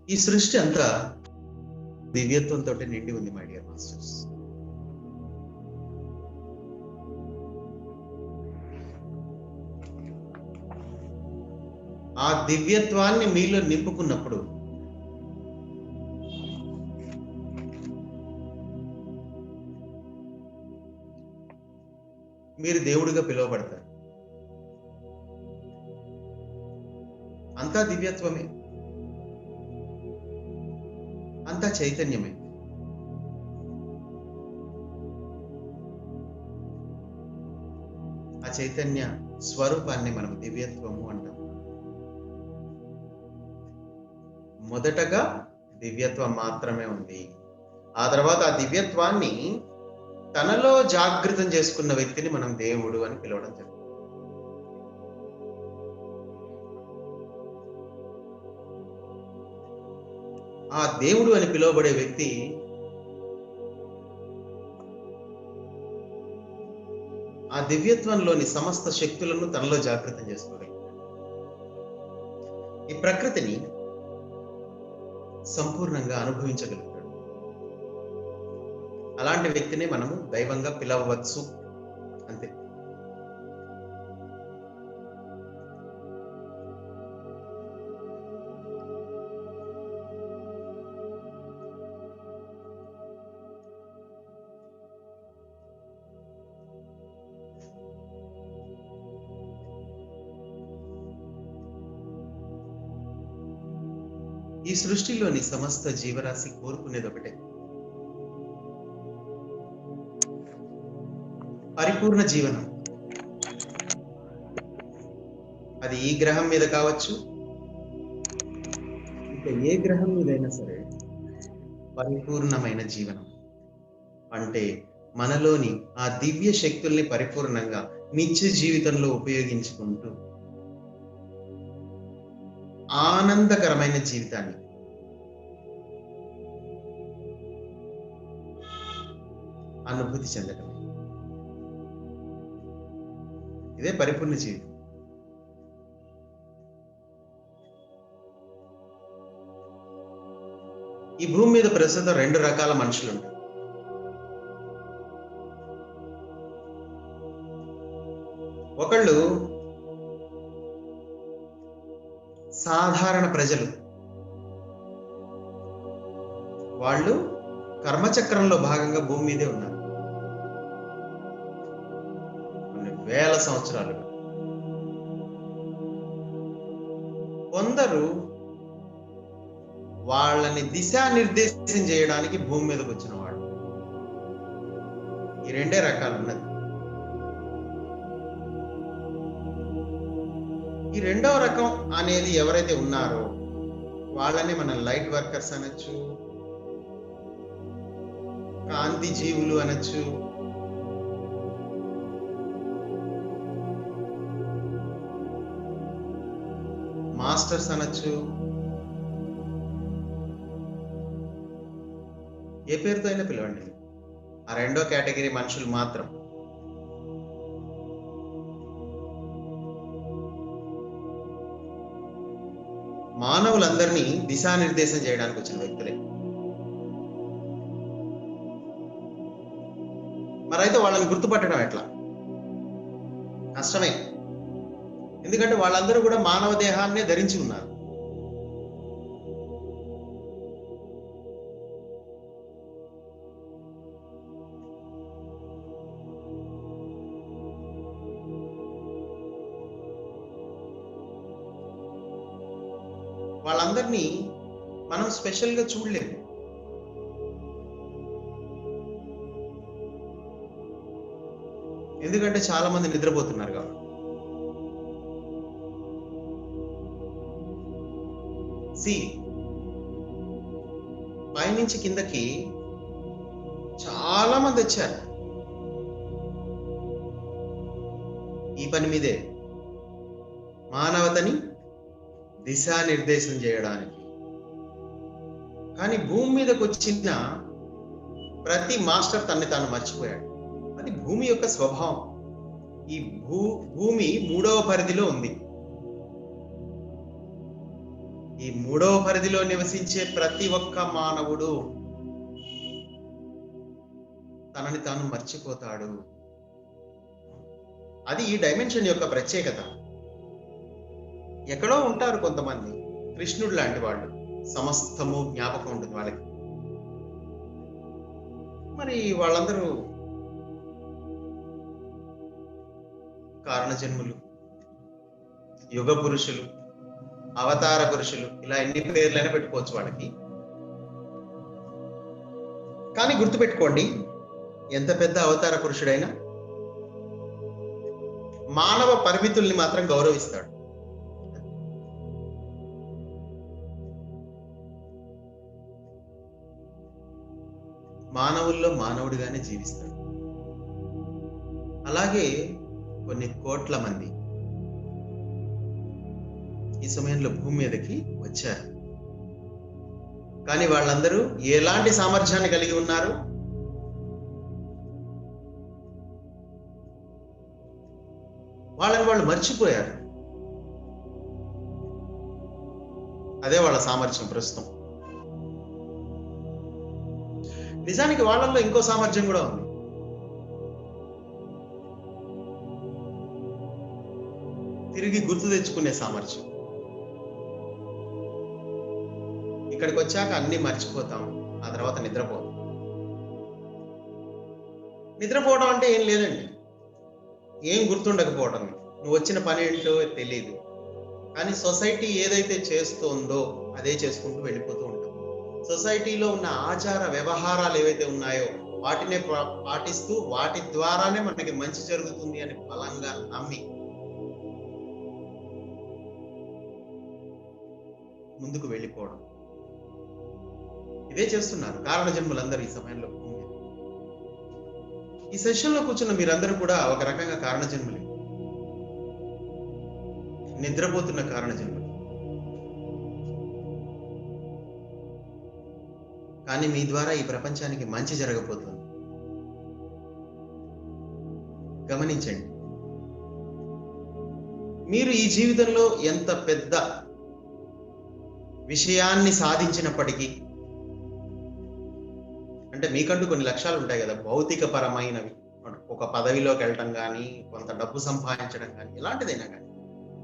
ఈ సృష్టి అంతా దివ్యత్వంతో నిండి ఉంది మై డియర్ మాస్టర్స్. ఆ దివ్యత్వాన్ని మీలో నింపుకున్నప్పుడు మీరు దేవుడిగా పిలువబడతారు. అంతా దివ్యత్వమే, అంతా చైతన్యమే. ఆ చైతన్య స్వరూపాన్ని మనం దివ్యత్వము అంటాం. మొదటగా దివ్యత్వం మాత్రమే ఉంది. ఆ తర్వాత ఆ దివ్యత్వాన్ని తనలో జాగృతం చేసుకున్న వ్యక్తిని మనం దేవుడు అని పిలవడం జరుగుతుంది. ఆ దేవుడు అని పిలువబడే వ్యక్తి ఆ దివ్యత్వంలోని సమస్త శక్తులను తనలో జాగృతం చేసుకోగలుగుతాడు. ఈ ప్రకృతిని సంపూర్ణంగా అనుభవించగలుగుతాడు. అలాంటి వ్యక్తిని మనము దైవంగా పిలవచ్చు, అంతే. ఈ సృష్టిలోని సమస్త జీవరాశి కోరుకునేది ఒకటే, పరిపూర్ణ జీవనం. అది ఈ గ్రహం మీద కావచ్చు, ఇంకా ఏ గ్రహం మీదైనా సరే, పరిపూర్ణమైన జీవనం అంటే మనలోని ఆ దివ్య శక్తుల్ని పరిపూర్ణంగా నిత్య జీవితంలో ఉపయోగించుకుంటూ ఆనందకరమైన జీవితాన్ని, అనుభూతి చెందటం, ఇదే పరిపూర్ణ జీవితం. ఈ భూమి మీద ప్రస్తుతం 2 రకాల మనుషులు ఉంటారు. ఒకళ్ళు సాధారణ ప్రజలు. వాళ్ళు కర్మచక్రంలో భాగంగా భూమి మీదే ఉన్నారు కొన్ని వేల సంవత్సరాలుగా. కొందరు వాళ్ళని దిశానిర్దేశం చేయడానికి భూమి మీదకి వచ్చిన వాళ్ళు. ఈ 2 రకాలు ఉన్నది. ఈ 2వ రకం అనేది ఎవరైతే ఉన్నారో వాళ్ళని మనం లైట్ వర్కర్స్ అనొచ్చు, కాంతి జీవులు అనొచ్చు, మాస్టర్స్ అనొచ్చు, ఏ పేరుతో అయినా పిలవండి. ఆ 2వ కేటగిరీ మనుషులు మాత్రం. మానవులందరినీ దిశానిర్దేశం చేయడానికి వచ్చిన వ్యక్తులే. మరైతే వాళ్ళని గుర్తుపట్టడం ఎట్లా? కష్టమే. ఎందుకంటే వాళ్ళందరూ కూడా మానవ దేహాన్నే ధరించి ఉన్నారు. వాళ్ళందరినీ మనం స్పెషల్గా చూడలేము. ఎందుకంటే చాలా మంది నిద్రపోతున్నారు కాబట్టి. పైనుంచి కిందకి చాలా మంది వచ్చారు ఈ పని మీదే, మానవతని దిశానిర్దేశం చేయడానికి. కానీ భూమి మీదకి వచ్చిన ప్రతి మాస్టర్ తన్ని తాను మర్చిపోయాడు. అది భూమి యొక్క స్వభావం. ఈ భూమి 3వ పరిధిలో ఉంది. ఈ 3వ పరిధిలో నివసించే ప్రతి ఒక్క మానవుడు తనని తాను మర్చిపోతాడు. అది ఈ డైమెన్షన్ యొక్క ప్రత్యేకత. ఎక్కడో ఉంటారు కొంతమంది కృష్ణుడు లాంటి వాళ్ళు, సమస్తము జ్ఞాపకం ఉంటుంది వాళ్ళకి. మరి వాళ్ళందరూ కారణజన్ములు, యుగ పురుషులు, అవతార పురుషులు, ఇలా ఎన్ని పేర్లైనా పెట్టుకోవచ్చు వాళ్ళకి. కానీ గుర్తుపెట్టుకోండి, ఎంత పెద్ద అవతార పురుషుడైనా మానవ పరిమితుల్ని మాత్రం గౌరవిస్తాడు. మానవుల్లో మానవుడిగానే జీవిస్తాడు. అలాగే కొన్ని కోట్ల మంది ఈ సమయంలో భూమి మీదకి వచ్చారు. కానీ వాళ్ళందరూ ఎలాంటి సామర్థ్యాన్ని కలిగి ఉన్నారు? వాళ్ళని వాళ్ళు మర్చిపోయారు. అదే వాళ్ళ సామర్థ్యం ప్రస్తుతం. నిజానికి వాళ్ళల్లో ఇంకో సామర్థ్యం కూడా ఉంది. తిరిగి గుర్తు తెచ్చుకునే సామర్థ్యం. ఇక్కడికి వచ్చాక అన్ని మర్చిపోతాం, ఆ తర్వాత నిద్రపోతాం. నిద్రపోవడం అంటే ఏం లేదండి, ఏం గుర్తుండకపోవడం. నువ్వు వచ్చిన పని ఏంటో తెలియదు, కానీ సొసైటీ ఏదైతే చేస్తోందో అదే చేసుకుంటూ వెళ్ళిపోతూ ఉంటాం. సొసైటీలో ఉన్న ఆచార వ్యవహారాలు ఏవైతే ఉన్నాయో వాటినే పాటిస్తూ వాటి ద్వారానే మనకి మంచి జరుగుతుంది అని బలంగా నమ్మి ముందుకు వెళ్ళిపోవడం. ఇదే చేస్తున్నారు కారణ జన్ములందరూ ఈ సమయంలో. ఈ సెషన్ లో కూర్చున్న మీరందరూ కూడా ఒక రకంగా కారణ జన్ములే, నిద్రపోతున్న కారణ జన్ములు. కానీ మీ ద్వారా ఈ ప్రపంచానికి మంచి జరగబోతుంది. గమనించండి, మీరు ఈ జీవితంలో ఎంత పెద్ద విషయాన్ని సాధించినప్పటికీ, అంటే మీకంటూ కొన్ని లక్ష్యాలు ఉంటాయి కదా, భౌతిక పరమైనవి, ఒక పదవిలోకి వెళ్ళటం కానీ, కొంత డబ్బు సంపాదించడం కానీ, ఎలాంటిదైనా కానీ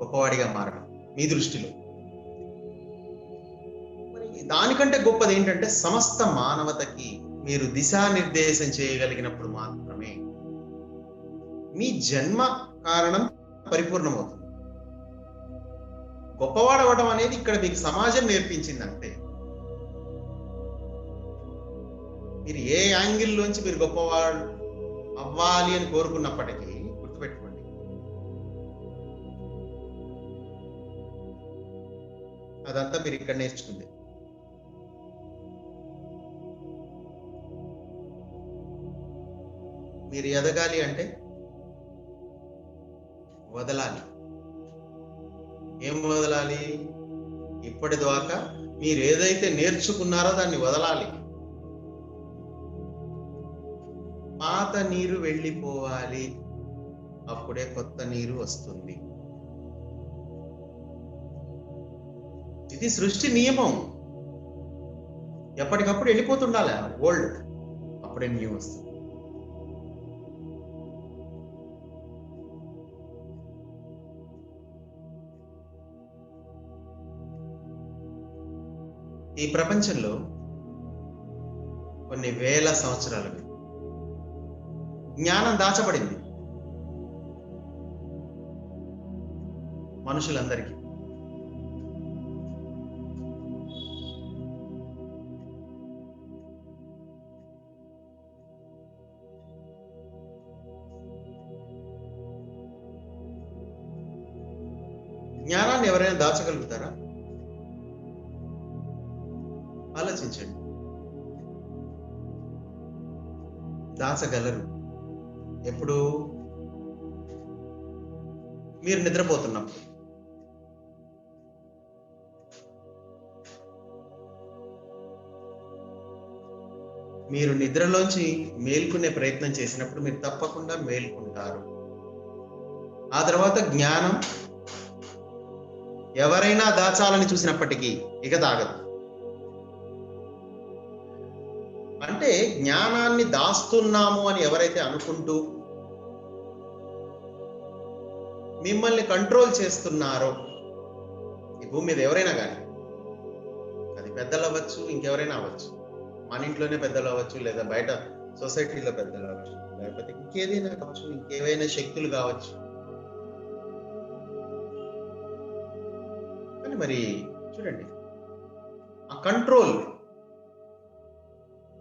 గొప్పవాడిగా మారడం మీ దృష్టిలో. మరి దానికంటే గొప్పది ఏంటంటే సమస్త మానవతకి మీరు దిశానిర్దేశం చేయగలిగినప్పుడు మాత్రమే మీ జన్మ కారణం పరిపూర్ణమవుతుంది. గొప్పవాడవడం అనేది ఇక్కడ మీకు సమాజం నేర్పించిందంటే, మీరు ఏ యాంగిల్లోంచి మీరు గొప్పవాడు అవ్వాలి అని కోరుకున్నప్పటికీ గుర్తుపెట్టుకోండి, అదంతా మీరు ఇక్కడ నేర్చుకుంది. మీరు ఎదగాలి అంటే వదలాలి. ఏం వదలాలి? ఇప్పటిదాకా మీరు ఏదైతే నేర్చుకున్నారో దాన్ని వదలాలి. పాత నీరు వెళ్ళిపోవాలి, అప్పుడే కొత్త నీరు వస్తుంది. ఇది సృష్టి నియమం. ఎప్పటికప్పుడు వెళ్ళిపోతుండాలి ఓల్డ్, అప్పుడే న్యూ వస్తుంది. ఈ ప్రపంచంలో కొన్ని వేల సంవత్సరాలుగా జ్ఞానం దాచబడింది మనుషులందరికీ. జ్ఞానాన్ని ఎవరైనా దాచగలుగుతారా? ఆలోచించండి. దాచగలరు. ఎప్పుడు? మీరు నిద్రపోతున్నప్పుడు. మీరు నిద్రలోంచి మేల్కొనే ప్రయత్నం చేసినప్పుడు మీరు తప్పకుండా మేల్కొంటారు. ఆ తర్వాత జ్ఞానం ఎవరైనా దాచాలని చూసినప్పటికీ ఇక తాగదు. అంటే జ్ఞానాన్ని దాస్తున్నాము అని ఎవరైతే అనుకుంటూ మిమ్మల్ని కంట్రోల్ చేస్తున్నారో, ఈ భూమి మీద ఎవరైనా కానీ, అది పెద్దలు అవ్వచ్చు, ఇంకెవరైనా అవ్వచ్చు, మన ఇంట్లోనే పెద్దలు అవ్వచ్చు, లేదా బయట సొసైటీలో పెద్దలు అవ్వచ్చు, లేకపోతే ఇంకేదైనా కావచ్చు, ఇంకేవైనా శక్తులు కావచ్చు. కానీ మరి చూడండి, ఆ కంట్రోల్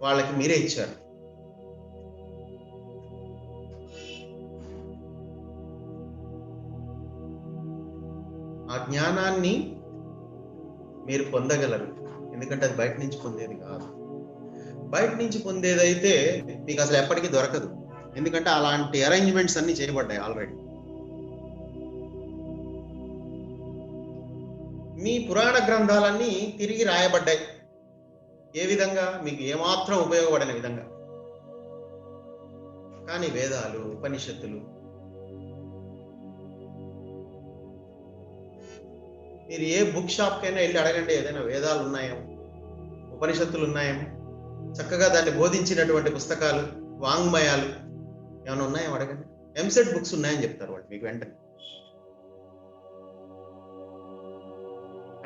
వాళ్ళకి మీరే ఇచ్చారు. ఆ జ్ఞానాన్ని మీరు పొందగలరు, ఎందుకంటే అది బయట నుంచి పొందేది కాదు. బయట నుంచి పొందేదైతే మీకు అసలు ఎప్పటికీ దొరకదు, ఎందుకంటే అలాంటి అరేంజ్మెంట్స్ అన్ని చేయబడ్డాయి ఆల్రెడీ. మీ పురాణ గ్రంథాలన్నీ తిరిగి రాయబడ్డాయి. ఏ విధంగా? మీకు ఏమాత్రం ఉపయోగపడిన విధంగా. కానీ వేదాలు, ఉపనిషత్తులు, మీరు ఏ బుక్ షాప్కైనా వెళ్ళి అడగండి, ఏదైనా వేదాలు ఉన్నాయేమో, ఉపనిషత్తులు ఉన్నాయేమో, చక్కగా దాన్ని బోధించినటువంటి పుస్తకాలు, వాంగ్మయాలు ఏమైనా ఉన్నాయేమో అడగండి. ఎంసెట్ బుక్స్ ఉన్నాయని చెప్తారు వాళ్ళు మీకు వెంటనే.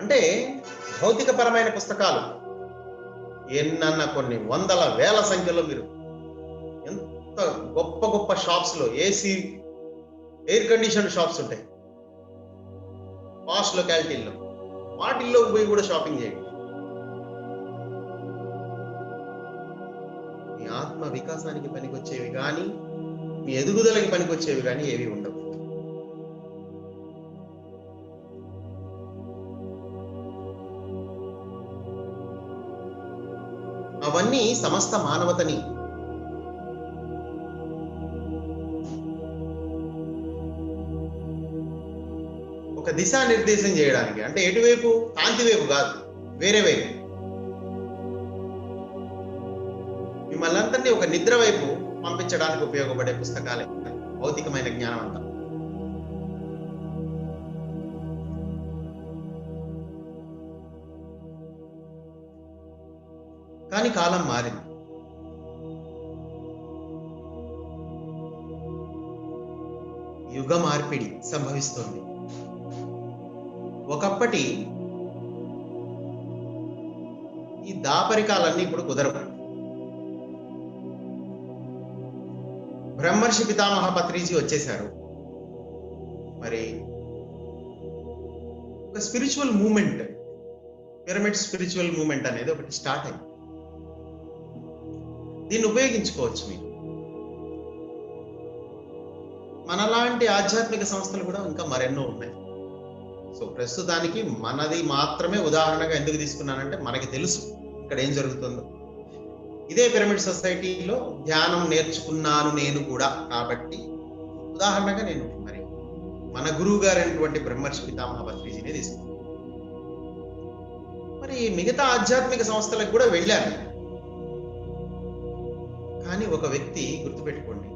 అంటే భౌతికపరమైన పుస్తకాలు ఎన్నన్నా కొన్ని వందల వేల సంఖ్యలో మీరు ఎంత గొప్ప గొప్ప షాప్స్ లో, ఏసీ ఎయిర్ కండిషన్ షాప్స్ ఉంటాయి పాస్ట్ లొకాలిటీల్లో, వాటిల్లో పోయి కూడా షాపింగ్ చేయండి. మీ ఆత్మ వికాసానికి పనికొచ్చేవి కానీ, మీ ఎదుగుదలకి పనికొచ్చేవి కానీ ఏవి ఉండవు. అవన్నీ సమస్త మానవతని ఒక దిశానిర్దేశం చేయడానికి, అంటే ఎటువైపు? కాంతి వైపు కాదు, వేరే వైపు. మిమ్మల్ని అందరినీ ఒక నిద్ర వైపు పంపించడానికి ఉపయోగపడే పుస్తకాలే భౌతికమైన జ్ఞానం అంతా. కానీ కాలం మారింది. యుగ మార్పిడి సంభవిస్తోంది. ఒకప్పటి ఈ దాపరికాలన్నీ ఇప్పుడు కుదరవు. బ్రహ్మర్షి పితామహ పత్రిజీ వచ్చేశారు. మరి ఒక spiritual moment, pyramid spiritual moment అనేది ఒకటి స్టార్ట్ అయింది. దీన్ని ఉపయోగించుకోవచ్చు మీరు. మనలాంటి ఆధ్యాత్మిక సంస్థలు కూడా ఇంకా మరెన్నో ఉన్నాయి. సో ప్రస్తుతానికి మనది మాత్రమే ఉదాహరణగా ఎందుకు తీసుకున్నానంటే, మనకి తెలుసు ఇక్కడ ఏం జరుగుతుందో. ఇదే పిరమిడ్ సొసైటీలో ధ్యానం నేర్చుకున్నాను నేను కూడా, కాబట్టి ఉదాహరణగా నేను మరి మన గురువు గారు అయినటువంటి బ్రహ్మర్షి పితామహ పత్రిజీని తీసుకున్నాను. మరి మిగతా ఆధ్యాత్మిక సంస్థలకు కూడా వెళ్ళాను. కానీ ఒక వ్యక్తి గుర్తుపెట్టుకోండి,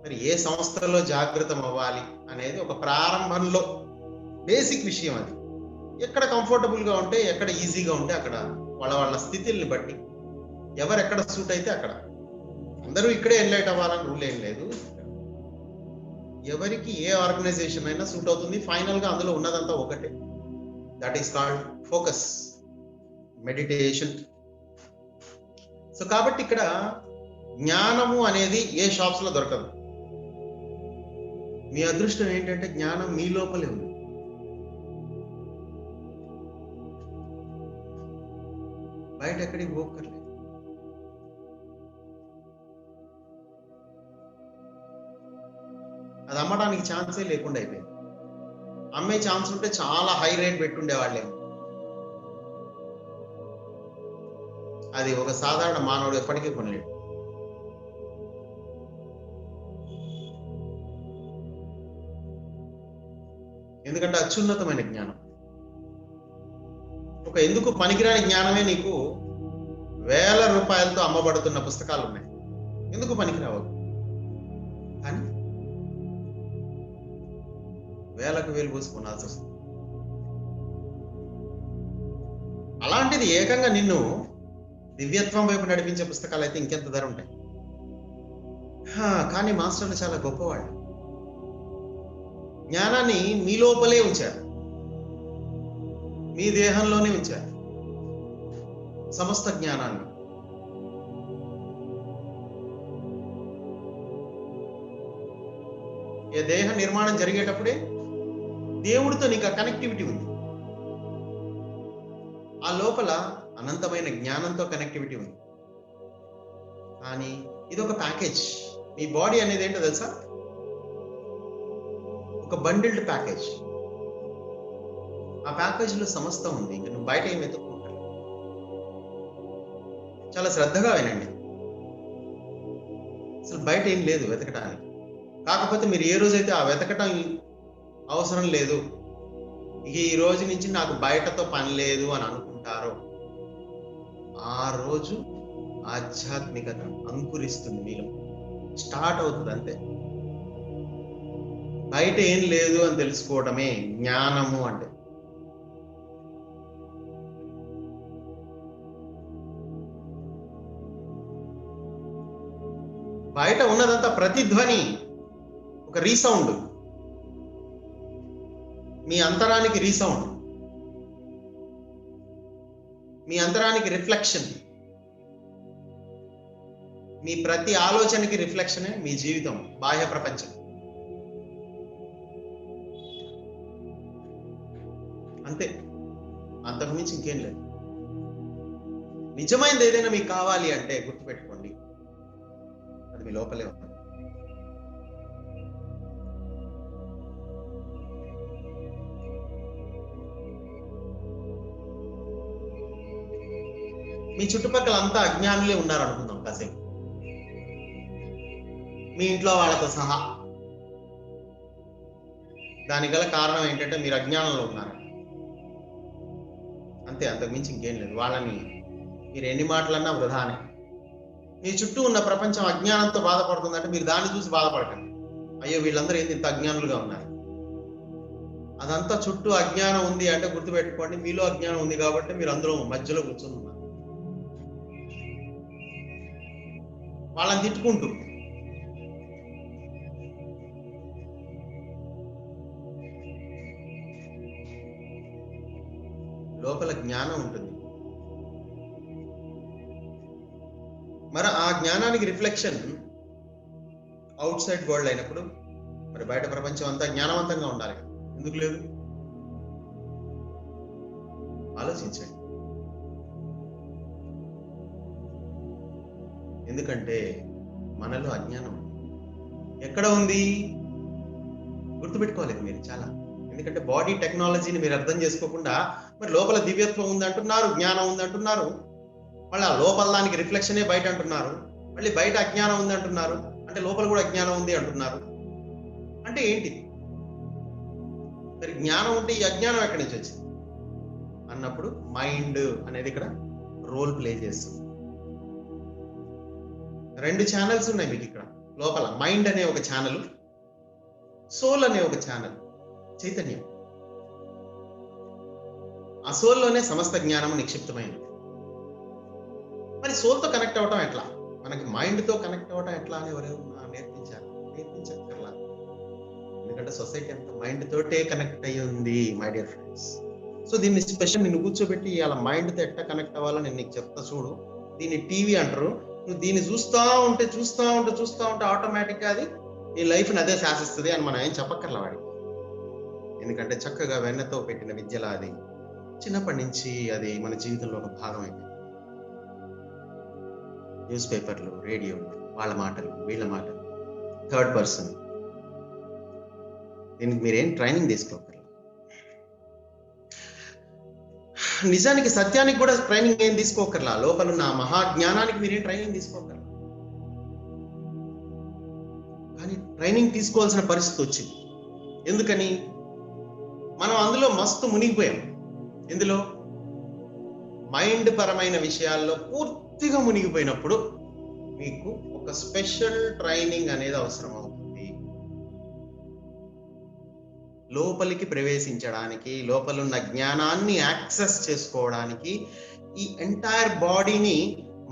మరి ఏ సంస్థలో జాగృతం అవ్వాలి అనేది ఒక ప్రారంభంలో బేసిక్ విషయం. అది ఎక్కడ కంఫర్టబుల్ గా ఉంటే, ఎక్కడ ఈజీగా ఉంటే అక్కడ వాళ్ళ వాళ్ళ స్థితిని బట్టి ఎవరు ఎక్కడ సూట్ అయితే అక్కడ. అందరూ ఇక్కడే ఎన్లైట్ అవ్వాలని రూల్ ఏం లేదు. ఎవరికి ఏ ఆర్గనైజేషన్ అయినా సూట్ అవుతుంది. ఫైనల్ గా అందులో ఉన్నదంతా ఒకటే. That is called focus, meditation. So కాబట్టి ఇక్కడ జ్ఞానము అనేది ఏ షాప్స్ లో దొరకదు. మీ అదృష్టం ఏంటంటే జ్ఞానం మీ లోపలే ఉంది. బయట ఎక్కడికి పోక్కర్లేదు. అది అమ్మడానికి ఛాన్సే లేకుండా అయిపోయింది. అమ్మే ఛాన్స్ ఉంటే చాలా హై రేట్ పెట్టుండేవాళ్ళేమో. అది ఒక సాధారణ మానవుడు ఎప్పటికీ కొనలేడు. ఎందుకంటే అత్యున్నతమైన జ్ఞానం. ఒక ఎందుకు పనికిరాని జ్ఞానమే నీకు వేల రూపాయలతో అమ్మబడుతున్న పుస్తకాలు ఉన్నాయి. ఎందుకు పనికిరావు? కానీ వేలకు వేలు పోసి కొనాల్సి వస్తుంది. అలాంటిది ఏకంగా నిన్ను దివ్యత్వం వైపు నడిపించే పుస్తకాలు అయితే ఇంకెంత ధర ఉంటాయి. కానీ మాస్టర్లు చాలా గొప్పవాళ్ళు. జ్ఞానాన్ని మీ లోపలే ఉంచారు, మీ దేహంలోనే ఉంచారు సమస్త జ్ఞానాన్ని. ఈ దేహ నిర్మాణం జరిగేటప్పుడే దేవుడితో నీకు కనెక్టివిటీ ఉంది. ఆ లోపల అనంతమైన జ్ఞానంతో కనెక్టివిటీ ఉంది. కానీ ఇది ఒక ప్యాకేజ్. మీ బాడీ అనేది ఏంటో తెలుసా? ఒక బండిల్డ్ ప్యాకేజ్. ఆ ప్యాకేజ్ లో సమస్తం ఉంది. ఇంకా నువ్వు బయట ఏం వెతుక్కుంటావు? చాలా శ్రద్ధగా వినండి. అసలు బయట ఏం లేదు వెతకటానికి. కాకపోతే మీరు ఏ రోజైతే ఆ వెతకటం అవసరం లేదు, ఇక ఈ రోజు నుంచి నాకు బయటతో పని లేదు అని అనుకుంటారో ఆ రోజు ఆధ్యాత్మికత అంకురిస్తుంది, మీలో స్టార్ట్ అవుతుంది. అంతే. బయట ఏం లేదు అని తెలుసుకోవడమే జ్ఞానము అంటే. బయట ఉన్నదంతా ప్రతిధ్వని, ఒక రీసౌండ్. మీ అంతరానికి రీసౌండ్, మీ అంతరానికి రిఫ్లెక్షన్. మీ ప్రతి ఆలోచనకి రిఫ్లెక్షనే మీ జీవితం, బాహ్య ప్రపంచం. అంతే, అంతకుమించి ఇంకేం లేదు. నిజమైనది ఏదైనా మీకు కావాలి అంటే గుర్తుపెట్టుకోండి, అది మీ లోపలే ఉంది. మీ చుట్టుపక్కల అంతా అజ్ఞానులే ఉన్నారు అనుకుందాం కాసేపు, మీ ఇంట్లో వాళ్ళతో సహా. దానికి గల కారణం ఏంటంటే మీరు అజ్ఞానంలో ఉన్నారు. అంతే, అంతకుమించి ఇంకేం లేదు. వాళ్ళని మీరు ఎన్ని మాటలన్నా వృధానే. మీ చుట్టూ ఉన్న ప్రపంచం అజ్ఞానంతో బాధపడుతుందంటే మీరు దాన్ని చూసి బాధపడకండి. అయ్యో వీళ్ళందరూ ఏంది ఇంత అజ్ఞానులుగా ఉన్నారు. అదంతా చుట్టూ అజ్ఞానం ఉంది అంటే గుర్తుపెట్టుకోండి, మీలో అజ్ఞానం ఉంది కాబట్టి మీరు అందులో మధ్యలో కూర్చొని ఉన్నారు. వాళ్ళని తిట్టుకుంటూ. లోపల జ్ఞానం ఉంటుంది. మరి ఆ జ్ఞానానికి రిఫ్లెక్షన్ అవుట్ సైడ్ వరల్డ్ అయినప్పుడు మరి బయట ప్రపంచం అంతా జ్ఞానవంతంగా ఉండాలి. ఎందుకు లేదు? ఆలోచించండి. ఎందుకంటే మనలో అజ్ఞానం ఎక్కడ ఉంది గుర్తుపెట్టుకోలేదు మీరు చాలా. ఎందుకంటే బాడీ టెక్నాలజీని మీరు అర్థం చేసుకోకుండా మరి లోపల దివ్యత్వం ఉంది అంటున్నారు, జ్ఞానం ఉంది అంటున్నారు, మళ్ళీ ఆ లోపల దానికి రిఫ్లెక్షనే బయట అంటున్నారు, మళ్ళీ బయట అజ్ఞానం ఉంది అంటున్నారు, అంటే లోపల కూడా అజ్ఞానం ఉంది అంటున్నారు. అంటే ఏంటి? మరి జ్ఞానం ఉంటే ఈ అజ్ఞానం ఎక్కడి నుంచి వచ్చింది అన్నప్పుడు మైండ్ అనేది ఇక్కడ రోల్ ప్లే చేస్తుంది. 2 ఛానల్స్ ఉన్నాయి మీకు ఇక్కడ లోపల. మైండ్ అనే ఒక ఛానల్, సోల్ అనే ఒక ఛానల్, చైతన్యం. ఆ సోల్లోనే సమస్త జ్ఞానం నిక్షిప్తమైనది. మరి సోల్తో కనెక్ట్ అవ్వటం ఎట్లా, మనకి మైండ్తో కనెక్ట్ అవ్వటం ఎట్లా అని ఎవరైనా నేర్పించక్కర్లా. ఎందుకంటే సొసైటీ అంతా మైండ్ తోటే కనెక్ట్ అయ్యి ఉంది మై డియర్ ఫ్రెండ్స్. సో దీన్ని స్పెషల్ నిన్ను కూర్చోబెట్టి అలా మైండ్తో ఎట్లా కనెక్ట్ అవ్వాలో నేను నీకు చెప్తా చూడు. దీన్ని టీవీ అంటారు. నువ్వు దీన్ని చూస్తూ ఉంటే ఆటోమేటిక్గా అది నీ లైఫ్ని అదే శాసిస్తుంది అని మనం ఏం చెప్పక్కర్లా వాడికి. ఎందుకంటే చక్కగా వెన్నతో పెట్టిన విద్యలా అది చిన్నప్పటి నుంచి అది మన జీవితంలో ఒక భాగం అయిపోయింది. న్యూస్ పేపర్లు, రేడియో, వాళ్ళ మాటలు, వీళ్ళ మాటలు, థర్డ్ పర్సన్. దీనికి మీరేం ట్రైనింగ్ తీసుకోకర్లా. నిజానికి సత్యానికి కూడా ట్రైనింగ్ ఏం తీసుకోకర్లా. లోపల ఉన్న మహాజ్ఞానానికి మీరేం ట్రైనింగ్ తీసుకోకర్లా. కానీ ట్రైనింగ్ తీసుకోవాల్సిన పరిస్థితి వచ్చింది. ఎందుకని? మనం అందులో మస్తు మునిగిపోయాం. ఎందులో? మైండ్ పరమైన విషయాల్లో పూర్తిగా మునిగిపోయినప్పుడు మీకు ఒక స్పెషల్ ట్రైనింగ్ అనేది అవసరం అవుతుంది. లోపలికి ప్రవేశించడానికి, లోపలున్న జ్ఞానాన్ని యాక్సెస్ చేసుకోవడానికి, ఈ ఎంటైర్ బాడీని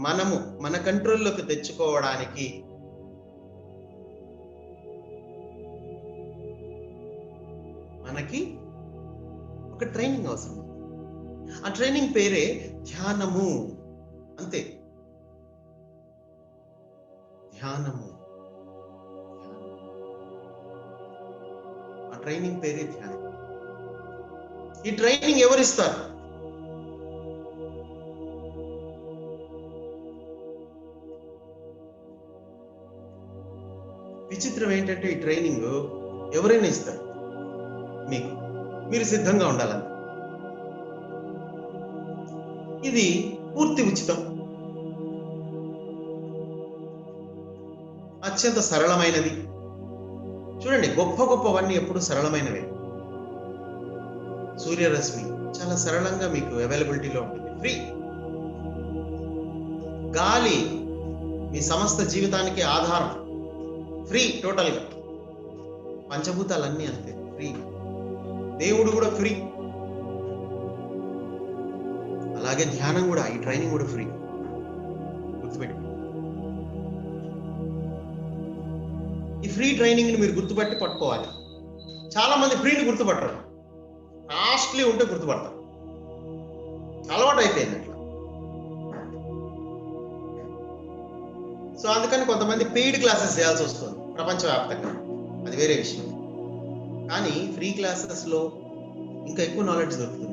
మనము మన కంట్రోల్లోకి తెచ్చుకోవడానికి మనకి ఒక ట్రైనింగ్ అవసరం. ఆ ట్రైనింగ్ పేరే ధ్యానము. అంతే, ధ్యానము. ఆ ట్రైనింగ్ పేరే ధ్యానం. ఈ ట్రైనింగ్ ఎవరు ఇస్తారు? విచిత్రం ఏంటంటే ఈ ట్రైనింగ్ ఎవరైనా ఇస్తారు మీకు, మీరు సిద్ధంగా ఉండాలంట. ఇది పూర్తి ఉచితం, అత్యంత సరళమైనది. చూడండి, గొప్ప గొప్పవన్నీ ఎప్పుడు సరళమైనవే. సూర్యరశ్మి చాలా సరళంగా మీకు అవైలబిలిటీలో ఉంటుంది, ఫ్రీ. గాలి మీ సమస్త జీవితానికి ఆధారం, ఫ్రీ టోటల్గా. పంచభూతాలన్నీ అంతే, ఫ్రీ. దేవుడు కూడా ఫ్రీ. అలాగే ధ్యానం కూడా, ఈ ట్రైనింగ్ కూడా ఫ్రీ. గుర్తుపెట్టి, ఈ ఫ్రీ ట్రైనింగ్ ని మీరు గుర్తుపట్టి పట్టుకోవాలి. చాలా మంది ఫ్రీని గుర్తుపట్టరు, కాస్ట్లీ ఉంటే గుర్తుపడతారు. అలవాటు అయిపోయింది అట్లా. సో అందుకని కొంతమంది పెయిడ్ క్లాసెస్ చేయాల్సి వస్తుంది ప్రపంచవ్యాప్తంగా, అది వేరే విషయం. కానీ ఫ్రీ క్లాసెస్ లో ఇంకా ఎక్కువ నాలెడ్జ్ దొరుకుతుంది.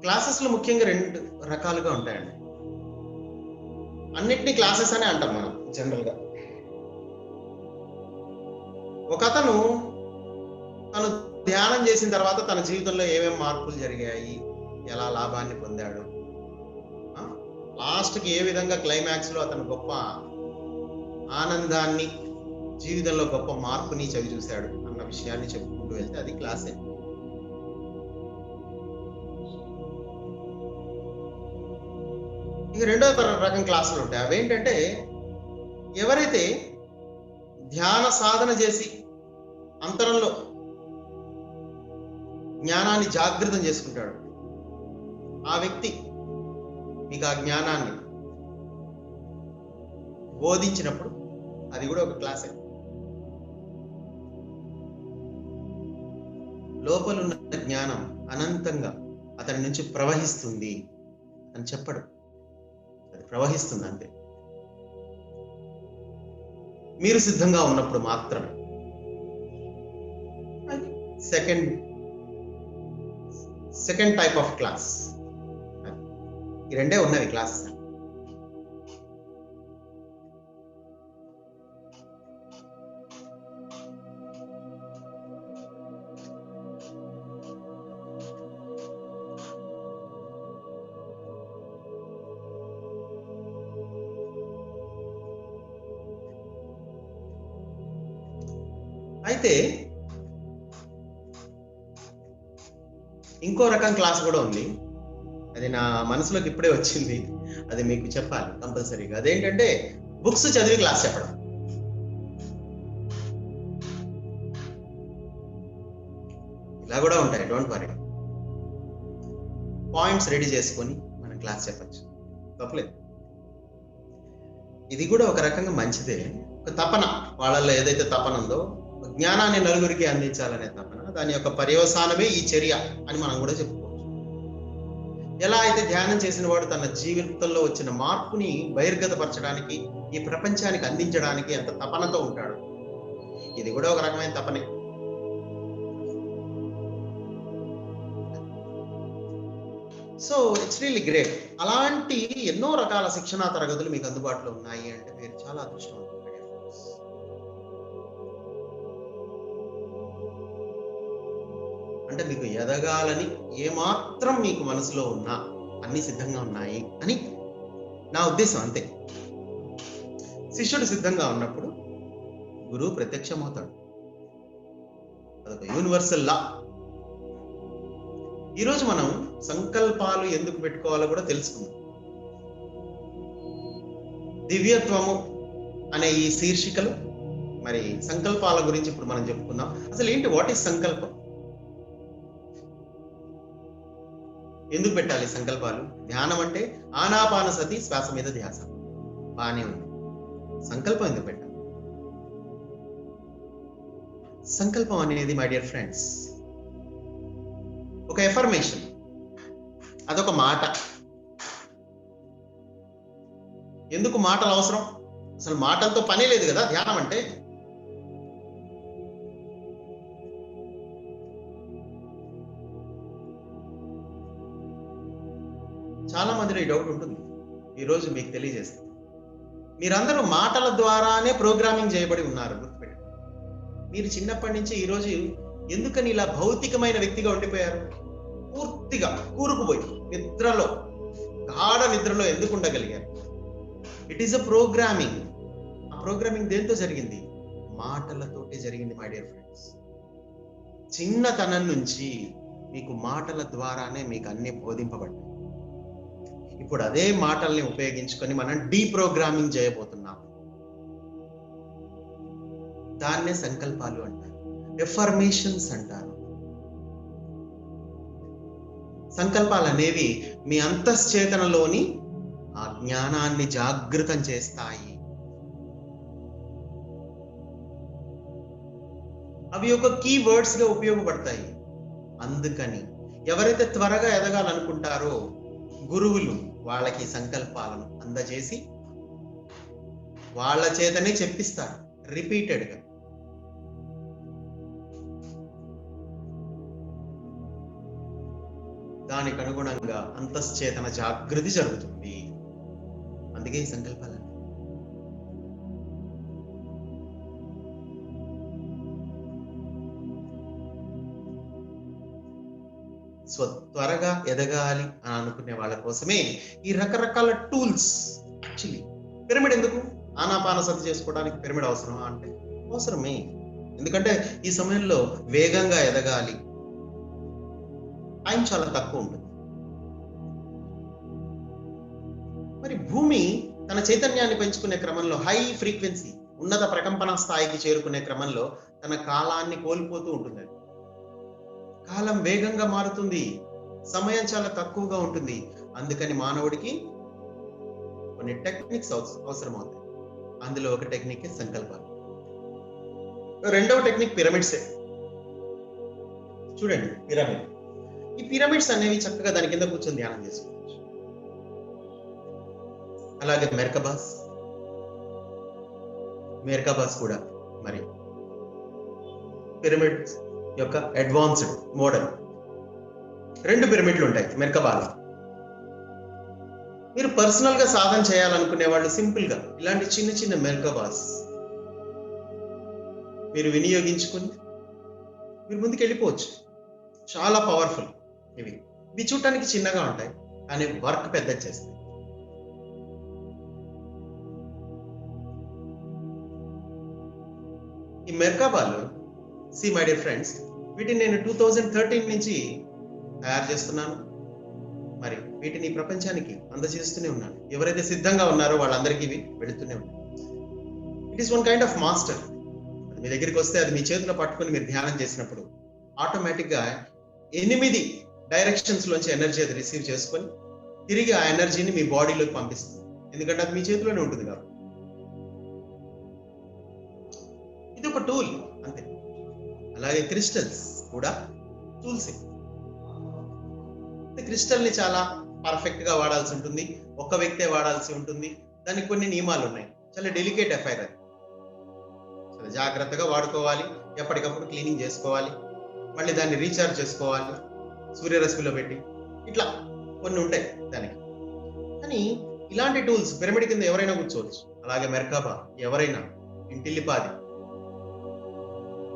క్లాసెస్ లో ముఖ్యంగా 2 రకాలుగా ఉంటాయండి. అన్నిటినీ క్లాసెస్ అనే అంటాం మనం జనరల్ గా. ఒక అతను తను ధ్యానం చేసిన తర్వాత తన జీవితంలో ఏమేమి మార్పులు జరిగాయి, ఎలా లాభాన్ని పొందాడు, లాస్ట్కి ఏ విధంగా క్లైమాక్స్ లో అతను గొప్ప ఆనందాన్ని, జీవితంలో గొప్ప మార్పుని చవి చూశాడు అన్న విషయాన్ని చెప్పుకుంటూ వెళ్తే అది క్లాసే. ఇక రెండో రకం క్లాసులు ఉంటాయి. అవేంటంటే, ఎవరైతే ధ్యాన సాధన చేసి అంతరంలో జ్ఞానాన్ని జాగృతం చేసుకుంటాడు, ఆ వ్యక్తి మీకు ఆ జ్ఞానాన్ని బోధించినప్పుడు అది కూడా ఒక క్లాసే. లోపలున్న జ్ఞానం అనంతంగా అతని నుంచి ప్రవహిస్తుంది అని చెప్పడు, అది ప్రవహిస్తుంది అంతే. మీరు సిద్ధంగా ఉన్నప్పుడు మాత్రమే. అది సెకండ్ టైప్ ఆఫ్ క్లాస్. ఈ రెండే ఉన్నవి క్లాసెస్. అయితే ఇంకో రకం క్లాస్ కూడా ఉంది, అది నా మనసులోకి ఇప్పుడే వచ్చింది, అది మీకు చెప్పాలి కంపల్సరీగా. అదేంటంటే బుక్స్ చదివి క్లాస్ చెప్పడం. ఇలా కూడా ఉంటాయి, డోంట్ వరీ. పాయింట్స్ రెడీ చేసుకొని మనం క్లాస్ చెప్పచ్చు, తప్పలేదు. ఇది కూడా ఒక రకంగా మంచిదే. ఒక తపన, వాళ్ళల్లో ఏదైతే తపన ఉందో, జ్ఞానాన్ని నలుగురికి అందించాలనే తపన, దాని యొక్క పర్యవసానమే ఈ చర్య అని మనం కూడా చెప్పుకోవచ్చు. ఎలా అయితే ధ్యానం చేసిన వాడు తన జీవితంలో వచ్చిన మార్పుని బహిర్గతపరచడానికి, ఈ ప్రపంచానికి అందించడానికి ఎంత తపనతో ఉంటాడు, ఇది కూడా ఒక రకమైన తపనే. So it's really great. అలాంటి ఎన్నో రకాల శిక్షణా తరగతులు మీకు అందుబాటులో ఉన్నాయి అంటే మీరు చాలా అదృష్టవంతులు. అంటే మీకు ఎదగాలని ఏమాత్రం మీకు మనసులో ఉన్నా అన్ని సిద్ధంగా ఉన్నాయి అని నా ఉద్దేశం, అంతే. శిష్యుడు సిద్ధంగా ఉన్నప్పుడు గురువు ప్రత్యక్షమవుతాడు, అదొక యూనివర్సల్ లా. ఈరోజు మనం సంకల్పాలు ఎందుకు పెట్టుకోవాలో కూడా తెలుసుకుందాం. దివ్యత్వము అనే ఈ శీర్షికలు మరి సంకల్పాల గురించి ఇప్పుడు మనం చెప్పుకుందాం. అసలు ఏంటి, వాట్ ఈస్ సంకల్పం? ఎందుకు పెట్టాలి సంకల్పాలు? ధ్యానం అంటే ఆనాపానసతి, శ్వాస మీద ధ్యాస, బానే ఉంది. సంకల్పం ఎందుకు పెట్టాలి? సంకల్పం అనేది మై డియర్ ఫ్రెండ్స్ ఒక ఎఫర్మేషన్, అదొక మాట. ఎందుకు మాటలు అవసరం? అసలు మాటలతో పని లేదు కదా ధ్యానం అంటే. చాలా మందిలో ఈ డౌట్ ఉంటుంది. ఈరోజు మీకు తెలియజేస్తాను. మీరందరూ మాటల ద్వారానే ప్రోగ్రామింగ్ చేయబడి ఉన్నారు, గుర్తుపెట్టండి. మీరు చిన్నప్పటి నుంచి ఈరోజు ఎందుకని ఇలా భౌతికమైన వ్యక్తిగా ఉండిపోయారు? పూర్తిగా కూరుకుపోయి నిద్రలో, గాఢ నిద్రలో ఎందుకు ఉండగలిగారు? It is a programming. ఆ ప్రోగ్రామింగ్ దేంతో జరిగింది? మాటలతోటే జరిగింది మై డియర్ ఫ్రెండ్స్. చిన్నతనం నుంచి మీకు మాటల ద్వారానే మీకు అన్ని బోధింపబడ్డాయి. ఇప్పుడు అదే మాటల్ని ఉపయోగించుకొని మనం డీప్రోగ్రామింగ్ చేయబోతున్నాం. దాన్నే సంకల్పాలు అంటారు, ఎఫర్మేషన్స్ అంటారు. సంకల్పాలు అనేవి మీ అంతశ్చేతనలోని ఆ జ్ఞానాన్ని జాగృతం చేస్తాయి. అవి ఒక కీ వర్డ్స్ గా ఉపయోగపడతాయి. అందుకని ఎవరైతే త్వరగా ఎదగాలనుకుంటారో గురువులు వాళ్ళకి సంకల్పాలను అందజేసి వాళ్ళ చేతనే చెప్పిస్తారు రిపీటెడ్ గా. దానికి అనుగుణంగా అంతశ్చేతన జాగృతి జరుగుతుంది. అందుకే ఈ సంకల్పాలు. త్వరగా ఎదగాలి అని అనుకునే వాళ్ళ కోసమే ఈ రకరకాల టూల్స్. యాక్చువల్లీ పిరమిడ్ ఎందుకు? ఆనాపానసతి చేసుకోవడానికి పిరమిడ్ అవసరమా అంటే అవసరమే. ఎందుకంటే ఈ సమయంలో వేగంగా ఎదగాలి, టైం చాలా తక్కువ ఉంటుంది. మరి భూమి తన చైతన్యాన్ని పెంచుకునే క్రమంలో, హై ఫ్రీక్వెన్సీ ఉన్నత ప్రకంపన స్థాయికి చేరుకునే క్రమంలో తన కాలాన్ని కోల్పోతూ ఉంటుంది. కాలం వేగంగా మారుతుంది, సమయం చాలా తక్కువగా ఉంటుంది. అందుకని మానవుడికి కొన్ని టెక్నిక్స్ అవసరం అవుతాయి. అందులో ఒక టెక్నిక్ సంకల్పాలు. రెండవ టెక్నిక్ పిరమిడ్సే. చూడండి, పిరమిడ్. ఈ పిరమిడ్స్ అనేవి చక్కగా దాని కింద కూర్చొని ధ్యానం చేసుకోవచ్చు. అలాగే మెర్కబాస్ కూడా మరి పిరమిడ్ యొక్క అడ్వాన్స్డ్ మోడల్. 2 పిరమిడ్లు ఉంటాయి మెర్కబాలో. మీరు పర్సనల్ గా సాధన చేయాలనుకునే వాళ్ళు సింపుల్ గా ఇలాంటి చిన్న చిన్న మెర్కబాస్ మీరు వినియోగించుకుని మీరు ముందుకు వెళ్ళిపోవచ్చు. చాలా పవర్ఫుల్. ఇవి చూడటానికి చిన్నగా ఉంటాయి కానీ వర్క్ పెద్ద చేస్తాయి. ఈ మెర్కబాలు, సి మై డియర్ ఫ్రెండ్స్, వీటిని నేను 2013 నుంచి తయారు చేస్తున్నాను. మరి వీటిని ప్రపంచానికి అందజేస్తూనే ఉన్నాను. ఎవరైతే సిద్ధంగా ఉన్నారో వాళ్ళందరికీ ఇవి వెళుతూనే ఉన్నాయి. It is one kind of master. మీ దగ్గరికి వస్తే అది మీ చేతిలో పట్టుకొని మీరు ధ్యానం చేసినప్పుడు ఆటోమేటిక్ గా 8 డైరెక్షన్స్ లోంచి ఎనర్జీ అది రిసీవ్ చేసుకొని తిరిగి ఆ ఎనర్జీని మీ బాడీలోకి పంపిస్తుంది. ఎందుకంటే అది మీ చేతిలోనే ఉంటుంది కాబట్టి. ఇది ఒక టూల్ అంతే. అలాగే క్రిస్టల్స్ కూడా టూల్సే. క్రిస్టల్ ని చాలా పర్ఫెక్ట్ గా వాడాల్సి ఉంటుంది, ఒక్క వ్యక్తే వాడాల్సి ఉంటుంది. దానికి కొన్ని నియమాలు ఉన్నాయి. చాలా డెలికేట్ అఫైర్ అది. చాలా జాగ్రత్తగా వాడుకోవాలి, ఎప్పటికప్పుడు క్లీనింగ్ చేసుకోవాలి, మళ్ళీ దాన్ని రీఛార్జ్ చేసుకోవాలి సూర్యరశ్మిలో పెట్టి. ఇట్లా కొన్ని ఉంటాయి దానికి. కానీ ఇలాంటి టూల్స్ పిరమిడ్ కింద ఎవరైనా కూర్చోవచ్చు. అలాగే మెర్కబా ఎవరైనా ఇంటిల్లిపాది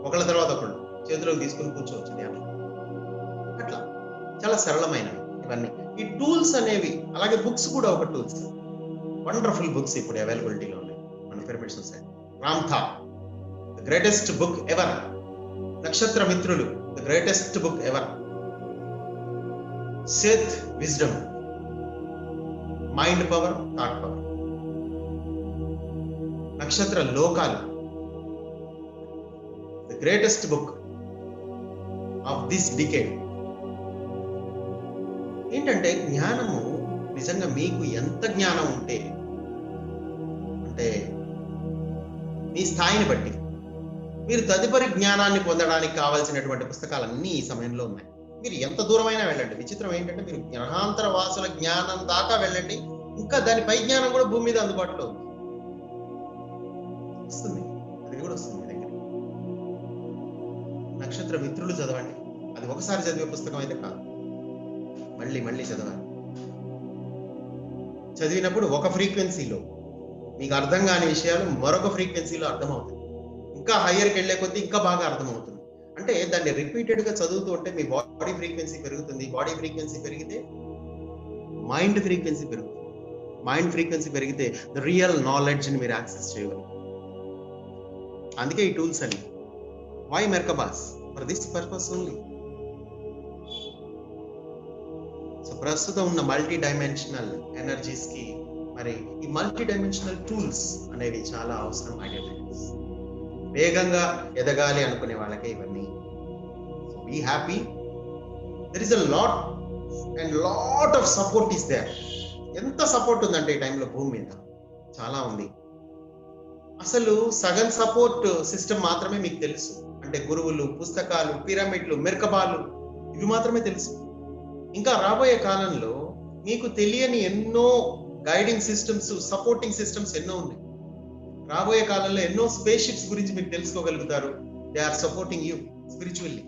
ఒకళ్ళ తర్వాత ఒకళ్ళు చేతిలోకి తీసుకుని కూర్చోవచ్చు ధ్యానం. అట్లా చాలా సరళమైనవి ఇవన్నీ ఈ టూల్స్ అనేవి. అలాగే బుక్స్ కూడా ఒక టూల్స్. వండర్ఫుల్ బుక్స్ ఇప్పుడు అవైలబిలిటీలో ఉన్నాయి మన pyramid society. Ramtha, the greatest book ever. Nakshatra Mitrulu, the greatest book ever. Seth wisdom, mind power, thought power. Nakshatra Lokalu, the greatest book of this decade. ఏంటంటే జ్ఞానము నిజంగా మీకు ఎంత జ్ఞానం ఉంటే, అంటే మీ స్థాయిని బట్టి మీరు తదుపరి జ్ఞానాన్ని పొందడానికి కావాల్సినటువంటి పుస్తకాలన్నీ ఈ సమయంలో ఉన్నాయి. మీరు ఎంత దూరమైనా వెళ్ళండి. విచిత్రం ఏంటంటే మీరు గ్రహాంతర వాసుల జ్ఞానం దాకా వెళ్ళండి, ఇంకా దాని పై జ్ఞానం కూడా భూమి మీద అందుబాటులో ఉంది. వస్తుంది, అది కూడా వస్తుంది మీ దగ్గర. నక్షత్ర మిత్రులు చదవండి. అది ఒకసారి చదివే పుస్తకం అయితే కాదు, మళ్ళీ మళ్ళీ చదవాలి. చదివినప్పుడు ఒక ఫ్రీక్వెన్సీలో మీకు అర్థం కాని విషయాలు మరొక ఫ్రీక్వెన్సీలో అర్థమవుతాయి. ఇంకా హయ్యర్కి వెళ్ళే కొద్దీ ఇంకా బాగా అర్థమవుతుంది. అంటే దాన్ని రిపీటెడ్ గా చదువుతూ ఉంటే మీ బాడీ ఫ్రీక్వెన్సీ పెరుగుతుంది. బాడీ ఫ్రీక్వెన్సీ పెరిగితే మైండ్ ఫ్రీక్వెన్సీ పెరుగుతుంది. మైండ్ ఫ్రీక్వెన్సీ పెరిగితే ద రియల్ నాలెడ్జ్ ని మీరు యాక్సెస్ చేయగలరు. అందుకే ఈ టూల్స్ అని. Why merkabas? For this purpose only. So ప్రస్తుతం ఉన్న మల్టీ డైమెన్షనల్ ఎనర్జీస్ కి మరి ఈ మల్టీ డైమెన్షనల్ టూల్స్ అనేవి చాలా అవసరం. వేగంగా ఎదగాలి అనుకునే వాళ్ళకే ఇవన్నీ. So be happy. There is a lot and lot of support is there. ఎంత సపోర్ట్ ఉందంటే ఈ టైంలో భూమి మీద చాలా ఉంది. అసలు సగం సపోర్ట్ సిస్టమ్ మాత్రమే మీకు తెలుసు. అంటే గురువులు, పుస్తకాలు, పిరమిడ్లు, మెర్కబాలు, ఇవి మాత్రమే తెలుసు. ఇంకా రాబోయే కాలంలో మీకు తెలియని ఎన్నో గైడింగ్ సిస్టమ్స్, సపోర్టింగ్ సిస్టమ్స్ ఎన్నో ఉన్నాయి. రాబోయే కాలంలో ఎన్నో స్పేస్ షిప్స్ గురించి మీరు తెలుసుకోగలుగుతారు. They are supporting you spiritually.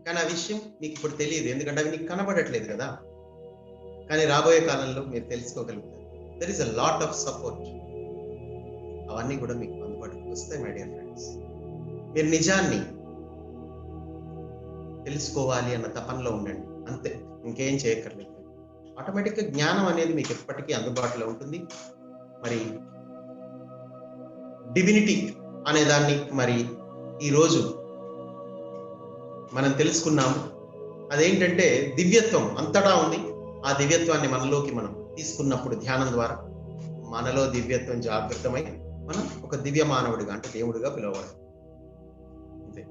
కానీ ఆ విషయం మీకు ఇప్పుడు తెలియదు, ఎందుకంటే అవి నీకు కనబడట్లేదు కదా. కానీ రాబోయే కాలంలో మీరు తెలుసుకోగలుగుతారు. There is a lot of support. అవన్నీ కూడా మీకు అందుబాటులోకి వస్తాయి మై డియర్ ఫ్రెండ్స్. మీరు నిజాన్ని తెలుసుకోవాలి అన్న తపనలో ఉండండి, అంతే. ఇంకేం చేయక్కర్లేదు. ఆటోమేటిక్గా జ్ఞానం అనేది మీకు ఎప్పటికీ అందుబాటులో ఉంటుంది. మరి డివినిటీ అనే దాన్ని మరి ఈరోజు మనం తెలుసుకున్నాము. అదేంటంటే దివ్యత్వం అంతటా ఉంది. ఆ దివ్యత్వాన్ని మనలోకి మనం తీసుకున్నప్పుడు ధ్యానం ద్వారా మనలో దివ్యత్వం జాగృతమై మనం ఒక దివ్య మానవుడిగా, అంటే దేవుడిగా పిలువబడతాం. అంతే.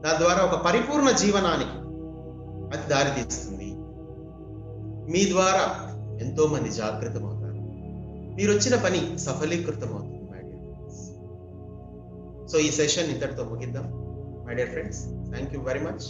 దాని ద్వారా ఒక పరిపూర్ణ జీవనానికి అది దారి తీస్తుంది. మీ ద్వారా ఎంతో మంది జాగృతం అవుతారు. మీరు వచ్చిన పని సఫలీకృతం అవుతుంది మై డియర్ ఫ్రెండ్స్. సో ఈ సెషన్ ఇంతటితో ముగిద్దాం my dear friends. Thank you very much.